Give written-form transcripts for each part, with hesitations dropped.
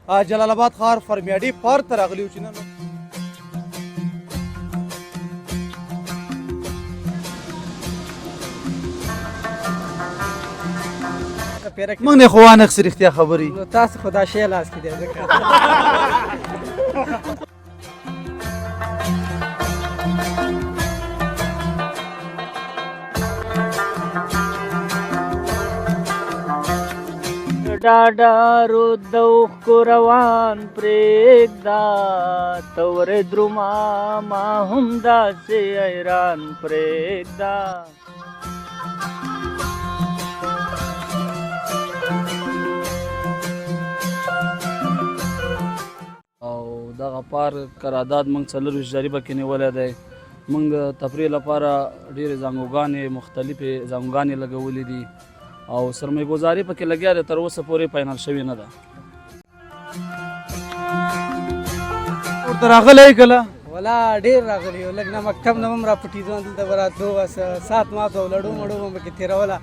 جلال آباد ښار فرمیاډي پارک ته راغلي یو چې نن موږ نه خو وانخسي رښتیا خبرې نو تاسو خو دا شی لاس کې دی ځکه ډاډا رود اوښکو روان پرېږده تورې دروما ما هم داسې حیران پرېږده او دغه پارک قرارداد موږ 24 جریبه کې نیولی دی. موږ د تفریح لپاره ډېرې زانګوګانې مختلفې زانګوګانې لګولې دي او سرمایه ګذاري پکې لګیا دی، تر اوسه پورې فاینل شوې نه ده. ورته راغلی کله ولا ډېر راغلی یو لږ نه مکتب نه هم راپټېدو دلته به راتلو بس سات مات او لړو مړو به مې پکې تېروله.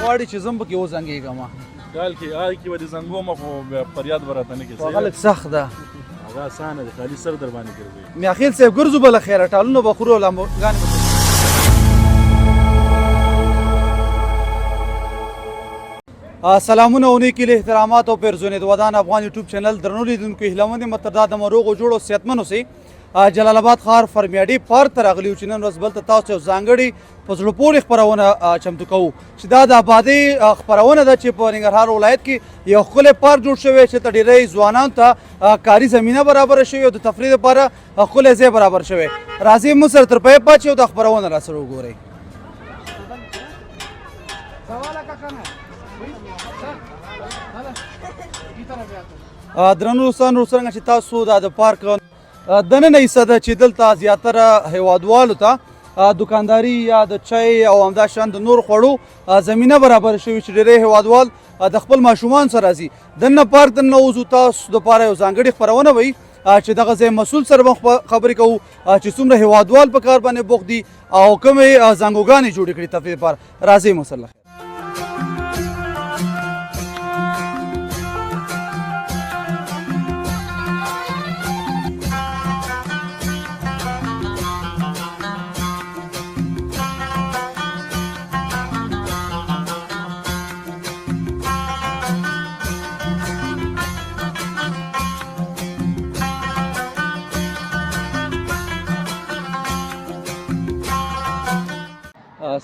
غواړي چې زم پکې وزنګېږم کال کې آی کې به د زنګوم خو بیا فریاد به راته نه کړي. هغه لږ سخت ده، هغه اسانه دی، خالي سر در باندې ګرځوي. میاخیل صاحب ګرځو بله خیره ټالونه به خورو او لامبوګانې به سلامونه او نیکې له احترامات او پیرزونې د ودان افغان یوټیوب چینل درنو لیدونکو هیله مند یم تر دا د روغ او جوړ او صحتمند اوسئ. جلال آباد ښار فرمیاډي پارک ته راغلي یو چې نن ورځ بلته تاسو یو ځانګړې په زړه پورې خپرونه چمتو کوو چې دا د ابادۍ خپرونه ده چې په ننګرهار ولایت کې یو ښکلی پارک جوړ شوی چې ته ډېری ځوانانو ته کاري زمینه برابره شوې او د تفریح لپاره ښکلی ځای برابر شوی. راځئ موږ سره تر پایه پاتې او دا خپرونه راسره وګورئ. درنو دوستانو څرنګه چې تاسو دا د پارک دننه حصه ده چې دلته زیاتره هیوادوالو ته دکانداري یا د چای او همداشان د نور خوړو زمینه برابر شوي چې ډېری هیوادوال د خپل ماشومان سره راځي. دننه پارک دننه وځو تاسو دپاره یو ځانګړې خپرونه وي چې دغه ځای مسؤل سره به خبرې کوو چې څومره هیوادوال په کار باندې بوخت دي او کومې زانګوګانې جوړې کړي تفریح لپاره. راځئ مسله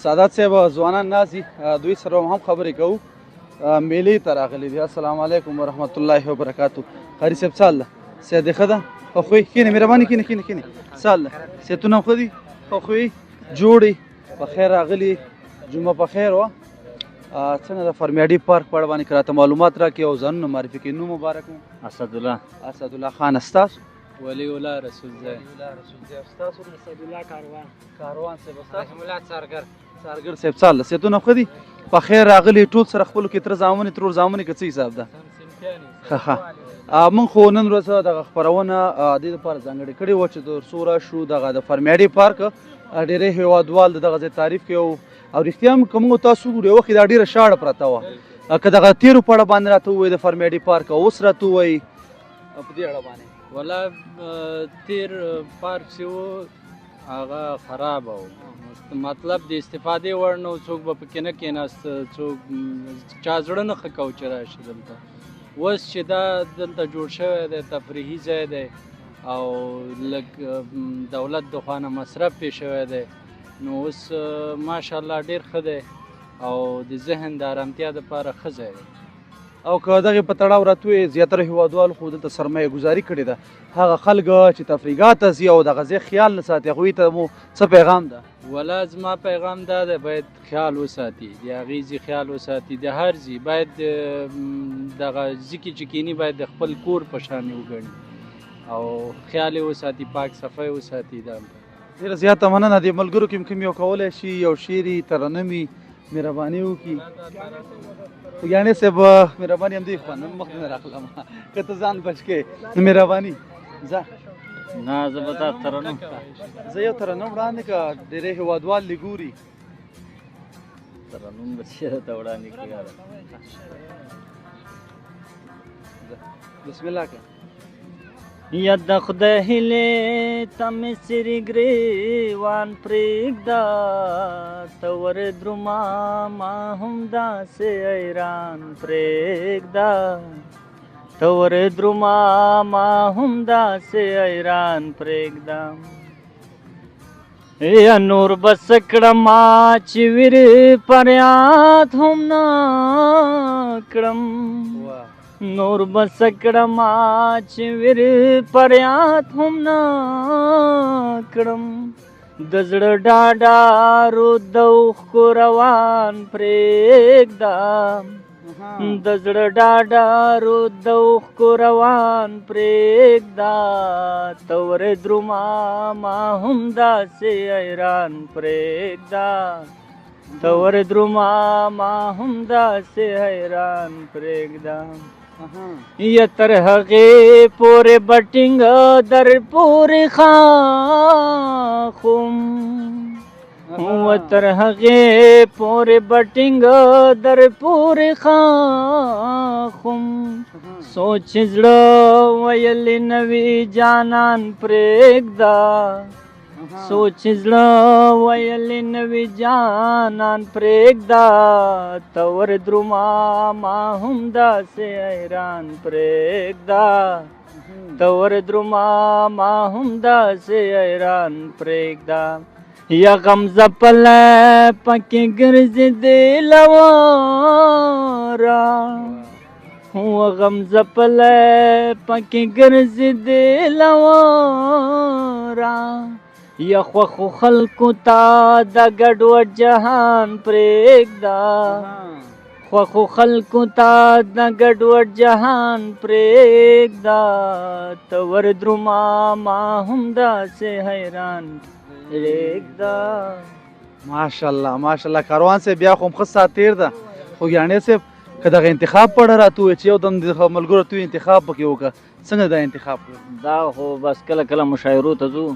سعادت صاحب ځوانان نازي دوی سره هم خبرې کوو. میلې ته راغلي دي. السلام علیکم ورحمت الله وبرکاتو. قاري صاحب څه حال ده؟ صحت دې ښه ده؟ خوښوي کښېنه مهرباني کښېنه کښېنه کښېنه. څه حال ده؟ صحتونه هم ښه دي؟ خوښوي جوړې په خیر راغلي، جمعه په خیر وه. څنګه د فرمیاډي پارک په اړه باندې که راته معلومات راکړي او ځانونه معرفي کړي. نوم مبارک مو؟ اسدالله خان. ستاسو؟ ولی الله رسول ځای. ستاسو؟ اسدالله کاروان. کاروان صاحب. ستاسو؟ رحم الله څارګر. څارګر صاحب څه حال ده؟ صحتونه ښه دي؟ په خیر راغلي ټول سره خپلو کې تره زامنې ترور زامنې که څه حساب ده؟ ښه موږ خو نن ورځ دغه خپرونه دې دپاره ځانګړې کړې وه چې تر څو راشو دغه د فرمیاډي پارک ډېری هیوادوال د دغه ځای تعریف کوي او رښتیا هم که موږ تاسو وګورو یو وخت دا ډېره شاړه پرته وه. که دغه تېرو په اړه باندې راته ووایي د فرمیاډي پارک اوس راته ووایي په دې اړه باندې. ولا تیر پارک چې و هغه خراب و، مطلب د استفادې وړ نه و، څوک به پکې نه کېناست، څوک چا زړه نه ښه کو چې راشي دلته. اوس چې دا دلته جوړ شوی دی تفریحي ځای دی او لږ دولت د خوا نه مصرف پې شوی دی نو اوس ماشاءالله ډېر ښه دی او د ذهن د ارامتیا دپاره ښه ځای دی. او که دغې په تړاو راته ووایې زیاتره هیوادوالو خو دلته سرمایه ګذاري کړې ده، هغه خلک چې تفریحګاه ته ځي او دغه ځای خیال نه ساتي هغوی ته مو څه پیغام ده؟ ولا زما پیغام دا دی باید خیال وساتي، د هغې ځي خیال وساتي، د هر ځي باید دغه ځي کې چې کیني باید د خپل کور په شان وګڼي او خیال یې وساتي، پاک صفای وساتي. دا ډېره زیاته مننه. د ملګرو کې کوم یو کولی شي یو شعري ترنمي مهرباني وکړي یعنې صاحب مهرباني همدې خوا نن مخکې نه راغلم که ته ځان بچ کې نو مهرباني ځه نه زه به تاسو ترنم زه یو ترنم وړاندې که ډېری هېوادوال دې ګوري ترنم به چې درته وړاندې کړي یاره بسم الله که یا د خدای هیلې ته مې سرې ګریوان پرېږده ته ور دروما ما هم داسې حیران پرېږده ته ور دروما ما هم داسې حیران پرېږده یا نور بس کړم چې ویر فریاد هم نه کړم نور بس کړم چې ویر فریاد هم نه کړم د زړه ډاډا رو د اوښکو روان پرېږده د زړه ډاډا رو د اوښکو روان پرېږده ته ور دروما ما هم داسې حیران پرېږده ته ور دروما ما هم داسې حیران پرېږده یا تر هغې پورې به ټینګ در پورې خاخم و تر هغې پورې به ټینګ در پورې خاخم سوچ زړه ویلې نوي جانان پرېږده سوچ زړه ویلې نوي جانان پرېږده ته ور دروما ما هم داسې حیران پرېږده ته ور دروما ما هم داسې حیران پرېږده یا غمزه پله پکې ګرځېدې لواره و غمزه پله پکې ګرځېدې لواره یا خوښو خلکو ته د ګډوډ جهان پرېږده خوښو خلکو ته د ګډوډ جهان پرېږده ته ور دروما ما هم داسې حیران پرېږده ماشاءالله ماشاءالله کاروان صاحب بیا خو هم ښه ساعت تېر ده خو ګیاڼی صاحب که دغه انتخاب پړه راته ووایې چې یو دم د ملګرو ته انتخاب پکې وکړه څنګه دا انتخاب کړو دا خو بس کله کله مشاعرو ته ځو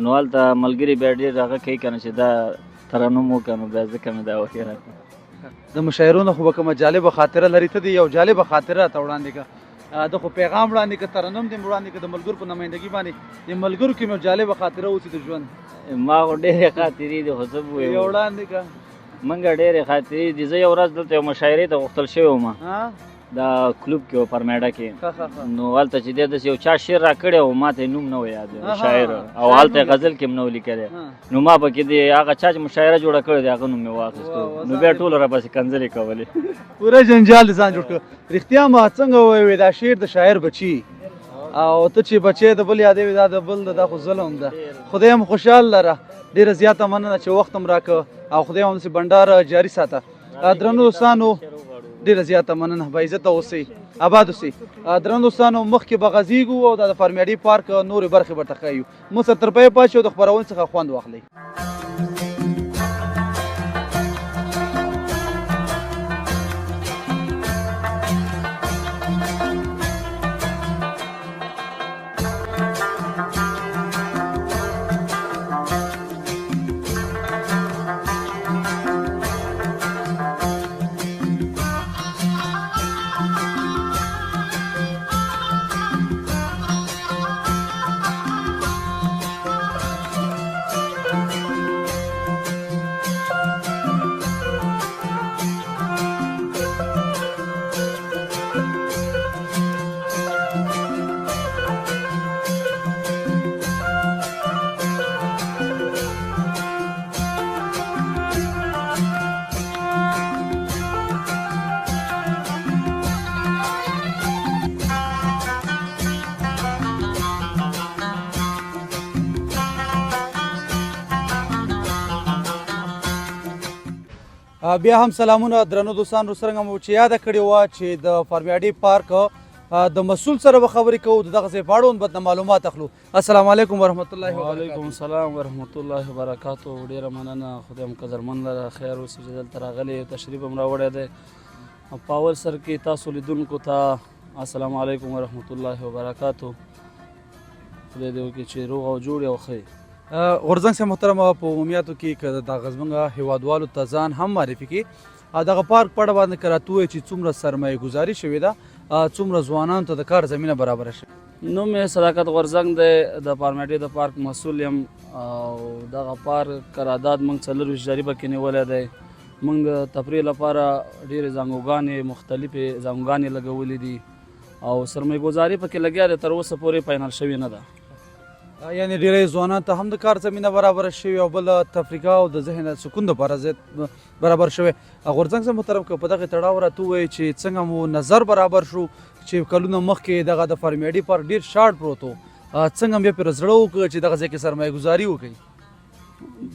نو هلته ملګري بیا ډېر هغه کوي که نه چې دا ترنم وکړه نو بیا ځکه مې دا وښې راته د مشاعرو نه خو به کومه جالبه خاطره لري ته دې یو جالبه خاطره راته وړاندې کړه د خو پیغام وړاندې کړه ترنم دې وړاندې کړه د ملګرو په نمایندګي باندې د ملګرو کې مې جالبه خاطره اوسي د ژوند ما خو ډېرې خاطرې دي خو څه به یو ووایم وړاندې کړه موږ ډېرې خاطرې دي زه یو ورځ دلته یو مشاعرې ته غوښتل شوی وم دا کلوب کې و پرمیډه کې نو هلته چې دی داسې یو چا شعر را کړی و ما ته یې نوم نه و یاد شاعر او هلته یې غزل کې هم نه و لیکلی نو ما پکې د هغه چا چې مشاعره جوړه کړې دی هغه نوم مې واخیستو نو بیا ټولو راپسې کنځلې کولې پوره جنجال دې ځان جوړ کړ رښتیا ما څنګه ووایې دا شعر د شاعر بچي او ته چې بچی د بل یادوي دا د بل دا خو ظلم ده خدای هم خوشحال لره ډېره زیاته مننه چې وخت هم راکړه او خدای هم داسې بنډار جاري ساته درنو دوستانو ډېره زیاته مننه باعزته اوسئ آباد اوسئ درنو دوستانو مخکې به غځېږو او دا د فارمیډي پارک نورې برخې به ورته ښیو موږ سره تر پایه پاتې شئ او د خپرونې څخه خوند واخلئ بیا هم سلامونه درنو دوستانو څرنګه مو چې یاده کړې وه چې د فارمیډي پارک د مسؤل سره به خبرې کوو د دغه ځای په اړوند به معلومات اخلو. السلام علیکم ورحمت الله وبرکاته. وعلیکم السلام ورحمت الله وبرکاته. ډیره مننه، خدای مو قدرمن لره خیر اوسې چې دلته راغلی تشریف هم راوړی دی. په اول سر کې تاسو لیدونکو ته السلام علیکم ورحمت الله وبرکاته. خدای دې وکړي چې روغ او جوړ او ښه. غورځنګ صاحب محترمه، په عمومیاتو کې که دغه زموږ هیوادوالو ته ځان هم معرفي کړي، دغه پارک په اړه باندې که راته ووایي چې څومره سرمایه ګزاري شوې ده، څومره ځوانانو ته د کار زمینه برابره شوې؟ نوم یې صداقت غورځنګ دی، د پارمیډي د پارک مسؤل یم او دغه پارک قرارداد موږ 24 جریبه کې نیولی دی. موږ د تفریح لپاره ډېرې زانګوګانې مختلفې زانګوګانې لګولې دي او سرمایه ګزاري پکې لګیا دی، تر اوسه پورې فاینل شوې نه ده. یعنې ډېری ځوانانو ته هم د کار زمینه برابره شوې او بل تفریح او د ذهن سکون دپاره زیات برابر شوی. غورځنګ صاحب محترم، که په دغه تړاو راته ووایي چې څنګه مو نظر برابر شو چې کلونه مخکې دغه د پارمیډي پارک ډېر شاړ پروت و، څنګه هم بیا پرې زړه وکړه چې دغه ځای کې سرمایه ګزاري وکړي؟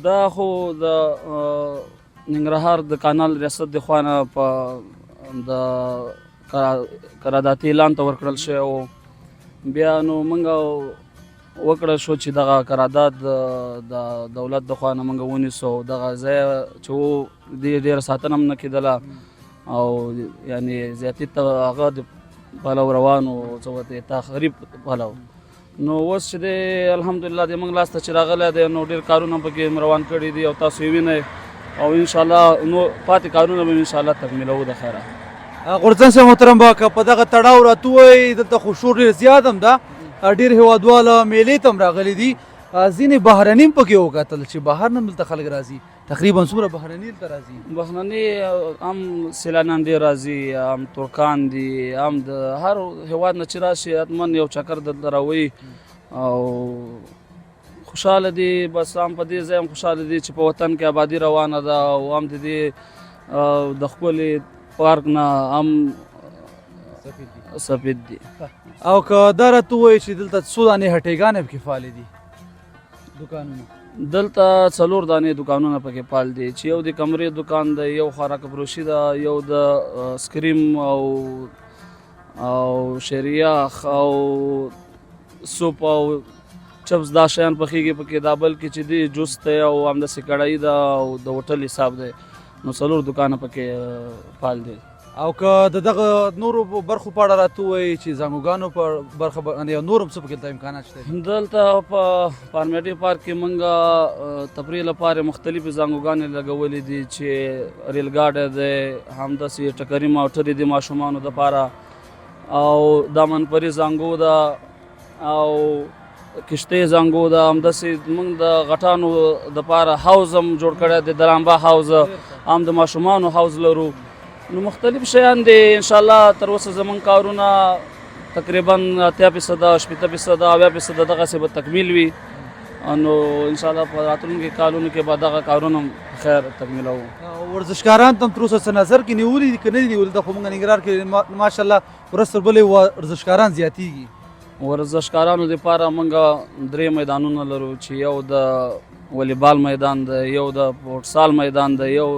دا خو د ننګرهار د کانال ریاست د خوا نه په د قراردادي اعلان ته ورکړل شوی و. بیا نو موږ وکړه شو چې دغه قرارداد د دولت د خوا نه موږ ونیسو. دغه ځای چې و ډېره ساتنه هم نه کېدله او یعنې زیاتي ته هغه د پلو روان و، څه ورته تخریب پلو. نو اوس چې دی الحمدلله د موږ لاسته چې راغلی دی نو ډېر کارونه پکې روان کړي دي او تاسو یې وینئ او انشاءالله نو پاتې کارونه به انشاءالله تکمیلوو د خیره. غورځنګ صاحب محترم، به که په دغه تړاو راته ووایي دلته خو شور ډېر زیات هم ده، ډېر هیوادواله میلې ته هم راغلي دي، ځینې بهرني هم پکې وکتل چې بهر نه دلته خلک راځي. تقریبا څومره بهرني دلته راځي؟ بهرني هم سیلانیان ډېر راځي، هم ترکان دي، هم د هر هیواد نه چې راشي حتما یو چکر دلته راوي او خوشحاله دي. بس هم په دې ځای هم خوشحاله دي چې په وطن کې آبادي روانه ده او هم د دې د ښکلي پارک نه هم سفید دي. او که دا راته ووایي چې دلته څو دانې هټیګانې پکې فعالې دي، دوکانونه؟ دلته 4 دانې دوکانونه پکې فعال دي چې یو د کمرې دوکان دی، یو خوراک فروشي ده، یو د سکریم او شریاخ او سوپ او چپس دا شیان پخېږي پکې، دا بل کې چې دی جوس دی او همداسې کړایي ده او د هوټل حساب دی. نو 4 دوکانه پکې فعال دي. او که د دغه نورو برخو په اړه راته ووایي چې زانګوګانو په برخه باندې نور هم څه پکې دلته امکانات شته؟ دلته په پارمیډي پارک کې موږ تفریح لپاره مختلفې زانګوګانې لګولې دي چې ریل ګاډی دی، همداسې ټکري موټرې دي ماشومانو دپاره او دا منپري زانګو ده او کشتۍ زانګو ده. همداسې موږ د غټانو دپاره حوض هم جوړ کړی دی، د لامبا حوض، هم د ماشومانو حوض لرو. نو مختلف شیان دي. انشاءالله تر اوسه زموږ کارونه تقریبا 80% 80% 90% دغسې به تکمیل وي. نو انشاءالله په راتلونکي کالونو کې به دغه کارونه خیر تکمیلوو. ورزشکاران ته هم تر اوسه څه نظر کې نیولي دي که نه دي نیولي؟ دلته خو موږ ننګرهار کې ماشاءالله ورځ تر بلې ورزشکاران زیاتېږي. ورزشکارانو دپاره موږ 3 میدانونه لرو چې یو د والیبال میدان دی، یو د فوټسال میدان دی، یو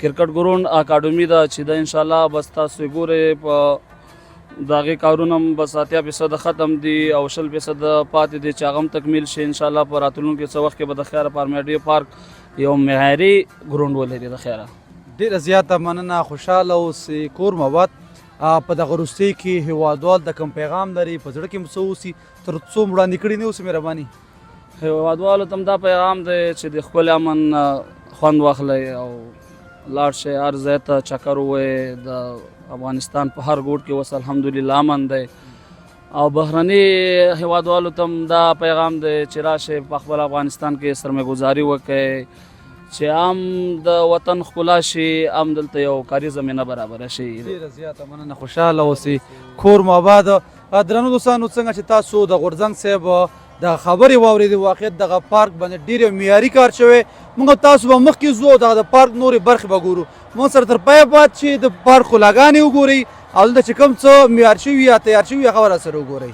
کرکټ ګراوند اکاډمي ده چې د انشاءالله بس تاسو ګورئ په د هغې کارونه هم بس 80% ختم دي او 20% پاتې دي چې هغه هم تکمیل شي. انشاءالله په راتلونکي څه وخت کې به د خیره پارمیډي پارک یو معیاري ګراوند ولري. د خیره ډېره زیاته مننه، خوشحاله اوسئ، کور مواد. په دغه وروستۍ کې هیوادوال د کوم پیغام لري، په زړه کې مو څه اوسي تر څو وړاندې کړي نه اوسي؟ مهرباني هیوادوالو ته هم دا پیغام دی چې د خپل امن خوند واخلئ او لاړ شئ هر ځای ته چکر ووایئ. د افغانستان په هر ګوټ کې اوس الحمدلله امن دی او بهرني هیوادوالو ته هم دا پیغام دی چې راشئ په خپل افغانستان کې سرمایه ګزاري وکړئ چې هم د وطن ښکلا شي، هم دلته یو کاري زمینه برابره شي. ډېره زیاته مننه، خوشحاله اوسئ، کور مو آباد. درنو دوستانو، څنګه چې تاسو د غورځنګ صاحب د خبرې واورېدې، واقعیت دغه پارک باندې ډېر معیاري کار شوی. موږ تاسو به مخکې ځو او دغه د پارک نورې برخې به ګورو. موږ سره تر پایه پات چې د پارک ښکلاګانې وګورئ او دلته چې کوم څه معیار شوي یا تیار شوي هغه راسره وګورئ.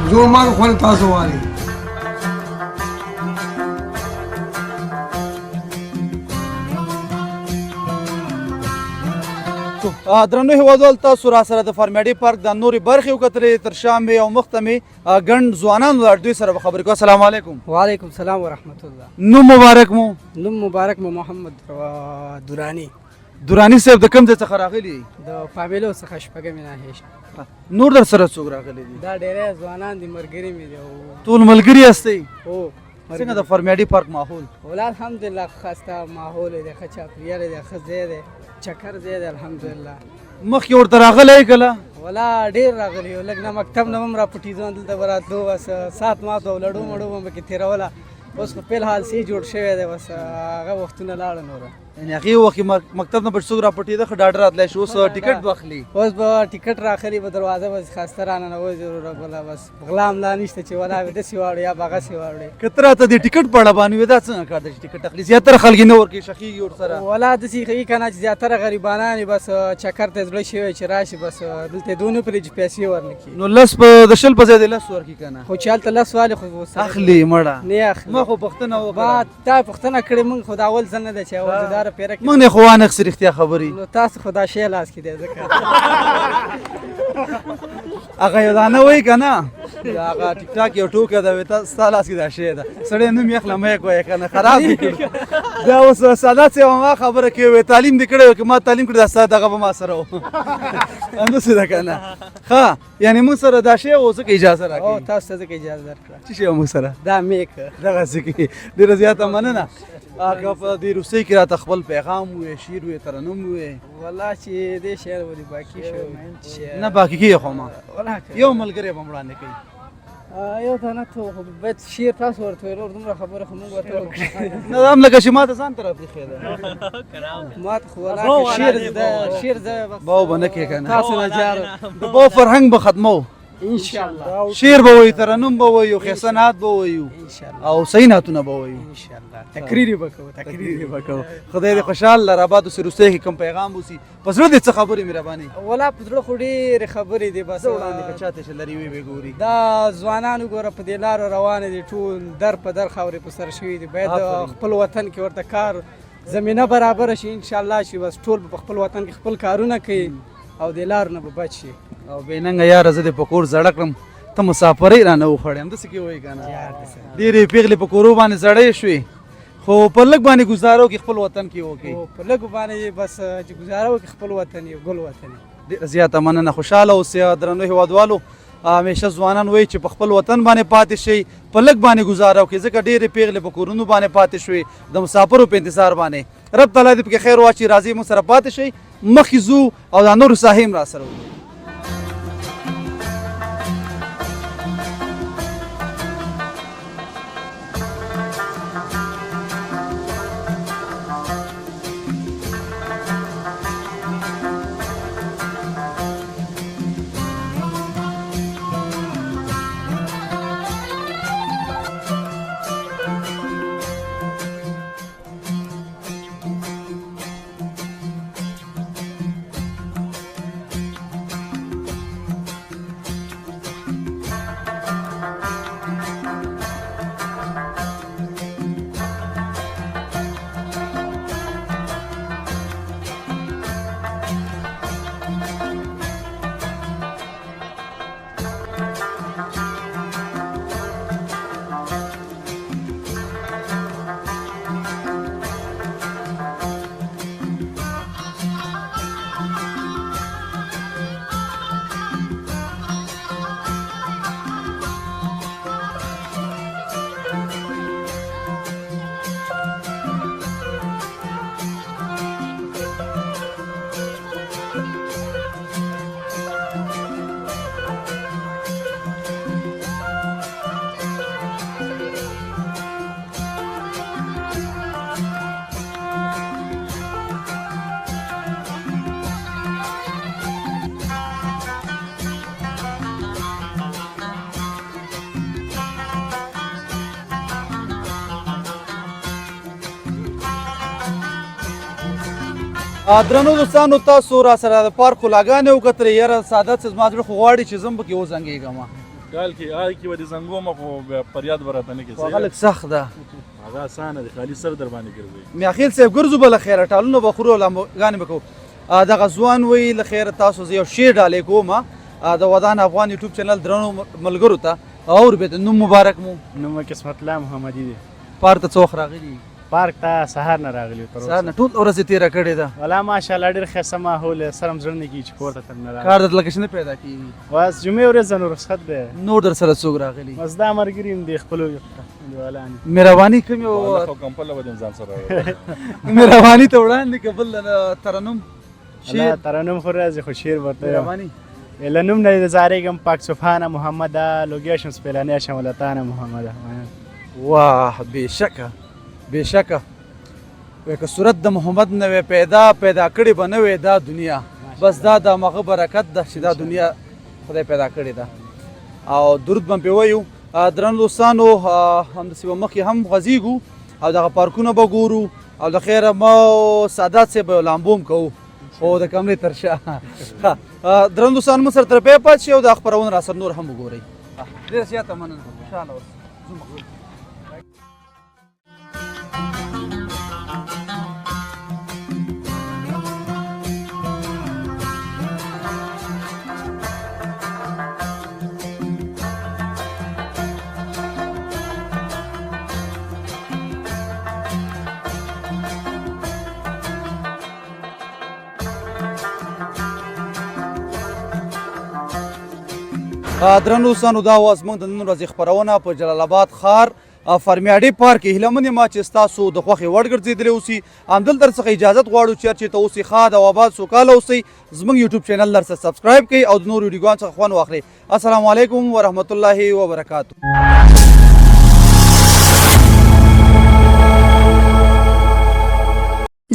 زومان خوند تاسو والی درنو هیوادوال تاسو را سره د فارمیډي پارک د نورې برخې وکتلې تر شا مې او مخته مې ګڼ ځوانان ولاړ دوی سره به خبرې کوو. السلام علیکم. وعلیکم السلام ورحمت الله. نوم مبارک مو؟ نوم مبارک مو محمد درانی. درانی صاحب د کوم ځای څخه راغلي؟ د فامیلو څخه شپږمې ناحیه. نور در سره څوک راغلي دي؟ دا ډېری ځوانان دي ملګري مې دي. ټول ملګري هستئ؟ هو. څنګه د فارمیډي پارک ماحول؟ ولا الحمدلله خسته ماحول دی، ښه چاپېریال دی، ښه ځای دی، چکر ځای دی الحمدلله. مخکې ورته راغلی کله؟ ولا ډېر راغلي یو، لږ نه مکتب نه هم راپټېدو، دلته به راتلو، بس سات ماتو او لړو مړو به مې پکې تېروله. اوس په فی الحال سي جوړ شوی دی، بس هغه وختونه لاړه نوره. یعنې هغې وخت کې مکتب نه به څوک راپټېده ښه ډاډه راتلی شي، اوس ټیکټ به اخلي؟ اوس به ټیکټ راخلي، به دروازه به خاسته راننوځي ضرور بله، بس غلا ملا نشته چې ولا به داسې واړو یا به هغسې واړې. که ته راته د ټیکټ په اړه باندې وې دا څنګه کار دی چې ټیکټ اخلي؟ زیاتره خلک یې نه ورکوي، شخېږي ورسره. ولا داسې ښیي که نه چې زیاتره غریبانان بس چکر ته زړه شوی چې راشي، بس دلته دونه پرې چې پیسې ورنکړي. نو لس په د شل په ځای د لس ورکړي که نه؟ خو چې هلته لس والي خو اخلي مړه نه اخلي. ما خو پوښتنه وکړه. ما تا پوښتنه کړې، موږ خو د اول ځل نه دی چې اولزداره پیره کړي. موږ نه خو وانخسي رښتیا خبرې. نو تاسو خو دا شی لاس کې دی ځکه هغه یو دانه وایي که نه هغه ټیک ټاک یو ټوکه ده، وایي ستا لاس کې دا شی ده، سړی نوم یې اخله مه یې کوی که نه خراب دې کړو. دا اوس سادات صاحب ما خبره کوي، وایي تعلیم دې کړی و که ما تعلیم کړی دا ستا دغه به ما سره و. همداسې ده که نه؟ ښه یعنې موږ سره دا شی و ځکه اجازه راکوي. او تاسو ته ځکه اجازه درکړه. څه شی و موږ سره؟ دا میک دغسې کې ډېره زیاته مننه. که په دې روسۍ کې راته خپل پیغام ووایې، شعر ووایې، ترنم ووایې. والله چې دې شعر ولې باقي شو نه باقي کېږي خو ما والله یو ملګری به م وړاندې کوي. یو دانه ته خو باید شعر تاسو ورته ویلو، دومره خبره خو موږ ورته وکړو. نه دا هم لکه چې ما ته ځان ته راپرېښې ده. ما ته خو والله شعر زده، شعر زه بس باو به نه کې که نه؟ تاسو نه جارو د باو فرهنګ به ختمو. انشاءالله شعر به وایو، ترنم به وایو، ښایسته نعت به وایو انشاءالله او صحیح نعتونه به وایو. انشاءالله تقریر به کوو، تقریر به کوو. خدای دې خوشحال لر آباد اوسې، روسۍ کې کوم پیغام اوسي په زړه دې څه خبرې مهرباني؟ ولا په زړه خو ډېرې خبرې دي، بس وړاندې که چاته چې لرې وي به ګوري. دا ځوانان وګوره په دې لارو روانې دي، ټول در په در خاورې په سر شوي دي. باید خپل وطن کې ورته کار زمینه برابره شي انشاءالله، چې بس ټول په خپل وطن کې خپل کارونه کوي او دې لارو نه به بچ شي. او بې ننګه یاره زه دې په کور زړه کړم، ته مسافرۍ رانه وخوړې، همداسې کې وایي که نه؟ ډېرې پېغلې په کورو باندې زړې شوې، خو په لږ باندې ګزاره وکړي، خپل وطن کې وکړي. په لږو باندې بس چې ګزاره وکړي، خپل وطن یې ګل وطن یې. ډېره زیاته مننه. خوشحاله اوسئ درنو هېوادوالو. همیشه ځوانان وایي چې په خپل وطن باندې پاتې شئ، په لږ باندې ګزاره وکړئ، ځکه ډېرې پېغلې په کورونو باندې پاتې شوې د مسافرو په انتظار باندې. رب تعالی دې پکې خیر واچوي. راځئ موږ سره پاتې شئ، مخکې ځو او دا نورو ساحې هم را سره وګورئ. درنو دوستانو تاسو را سره د پارک خلاګانې وکتلې. یاره سعادت زما زړه خو غواړي چې زم پکې وزنګېږم. کال کې هغه کې به د زنګو مخ بیا فریاد براته نه هغه کیږي لږ سخت ده هغه اسانه دی خالي سر در باندې ګرځي میاخیل صاحب ګرځو بله خیره ټالونه به خورو لامبوګانې به کوو دغه ځوان وایي له خیره تاسو زه یو شعر ډالۍ کوم د ودان افغان یوټیوب چینل درنو ملګرو ته اور به د نوم مبارک مو نوم قسمت الله محمدي دی پارک ته څه وخت راغلي پارک ته سهار نه راغلی تر سهار نه ټول ورځ یې تېره کړې ده ولا ماشاءالله ډېر ښایسته ماحول سره م زړه نه کېږي چې کور ته تر نه راغلی کار درته لکه چې نه پیدا کېږي بس جمعې ورځ نو رخصت دی نور در سره څوک راغلي بس دا ملګري م دي خپلو انډیوالان مهرباني کوم یو خو کمپله به د ځان سره مهرباني ته وړاندې که بل ترنم شعر ترنم خو راځي خو شعر ورته مهرباني له نوم نه زارېږم پاک صفانه محمده لوګیا شم سپېلنی شم ولتانه محمده واه بېشکه بېشکه وایي که صورت د محمد نه وی پیدا کړې به نه وی دا دنیا بس دا د همغه برکت ده چې دا دنیا خدای پیدا کړې ده او درود به م پرې وایو درنو دوستانو همداسې به مخکې هم غځېږو او دغه پارکونه به ګورو او د خیره ما سادات صاحب به یو لامبو هم کوو خو د کمرې تر شا درنو دوستانو موږ سره تر پای پاتې شئ او دا خپرونه راسره نور هم وګورئ ډېره زیاته مننه خوشحاله اوسئ درنو دوستانو دا وه زموږ د نن ورځې خپرونه په جلال آباد ښار فرمیاډي پارک کې هیله من یم چې ستاسو د خوښې وړ ګرځېدلی اوسي همدلته درڅخه اجازت غواړو چې هر چېرته اوسئ ښاد او آباد سوکاله اوسئ زموږ یوټیوب چینل درسره سبسکرایب کړئ او د نورو ویډیوګانو څخه خوند واخلئ السلام علیکم ورحمت الله وبرکاتو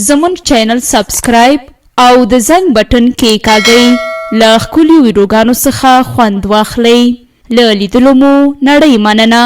زموږ چینل سبسکرایب او د زنګ بټن کې کاږئ له ښکلیو ویډیوګانو څخه خوند واخلئ له لیدلو مو نړۍ مننه